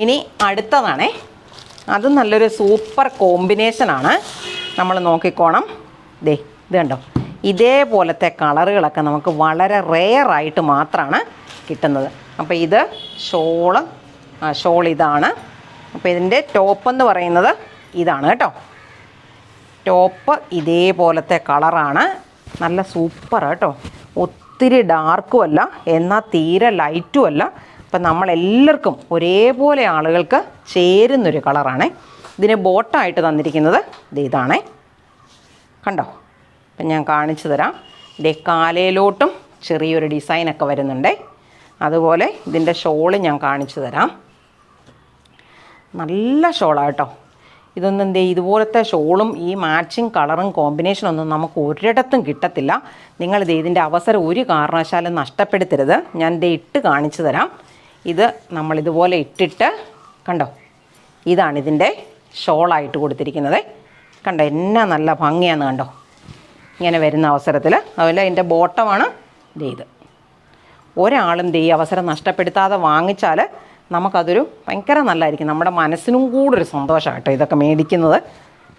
ഇനി അടുത്തതാണേ, അത് നല്ലൊരു സൂപ്പർ കോമ്പിനേഷനാണ്. നമ്മൾ നോക്കിക്കോണം. ഇത് കണ്ടോ, ഇതേപോലത്തെ കളറുകളൊക്കെ നമുക്ക് വളരെ റെയറായിട്ട് മാത്രമാണ് കിട്ടുന്നത്. അപ്പോൾ ഇത് ഷോൾ ഇതാണ്. അപ്പോൾ ഇതിൻ്റെ ടോപ്പ് എന്ന് പറയുന്നത് ഇതാണ് കേട്ടോ. ടോപ്പ് ഇതേപോലത്തെ കളറാണ്, നല്ല സൂപ്പർ കേട്ടോ. ഒത്തിരി ഡാർക്കും അല്ല, എന്നാൽ തീരെ ലൈറ്റും അല്ല. അപ്പം നമ്മളെല്ലാവർക്കും ഒരേപോലെ ആളുകൾക്ക് ചേരുന്നൊരു കളറാണേ. ഇതിന് ബോട്ടായിട്ട് തന്നിരിക്കുന്നത് ഇതാണേ, കണ്ടോ. അപ്പം ഞാൻ കാണിച്ചു തരാം. ഇതിൻ്റെ കാലയിലോട്ടും ചെറിയൊരു ഡിസൈനൊക്കെ വരുന്നുണ്ടേ. അതുപോലെ ഇതിൻ്റെ ഷോള് ഞാൻ കാണിച്ചു തരാം. നല്ല ഷോളാണ് കേട്ടോ. ഇതൊന്നും ഇതുപോലത്തെ ഷോളും ഈ മാച്ചിങ് കളറും കോമ്പിനേഷനൊന്നും നമുക്ക് ഒരിടത്തും കിട്ടത്തില്ല. നിങ്ങളിത് ഇതിൻ്റെ അവസരം ഒരു കാരണവശാലും നഷ്ടപ്പെടുത്തരുത്. ഞാൻ ഇട്ട് കാണിച്ചു തരാം. ഇത് നമ്മളിതുപോലെ ഇട്ടിട്ട് കണ്ടോ, ഇതാണ് ഇതിൻ്റെ ഷോളായിട്ട് കൊടുത്തിരിക്കുന്നത്. കണ്ടോ എന്നാ നല്ല ഭംഗിയാന്ന് കണ്ടോ, ഇങ്ങനെ വരുന്ന അവസരത്തിൽ. അതുപോലെ അതിൻ്റെ ബോട്ടമാണ് ഇത്. ഒരാളും ഈ അവസരം നഷ്ടപ്പെടുത്താതെ വാങ്ങിച്ചാൽ നമുക്കതൊരു ഭയങ്കര നല്ലതായിരിക്കും. നമ്മുടെ മനസ്സിനും കൂടെ ഒരു സന്തോഷമാണ് കേട്ടോ ഇതൊക്കെ മേടിക്കുന്നത്.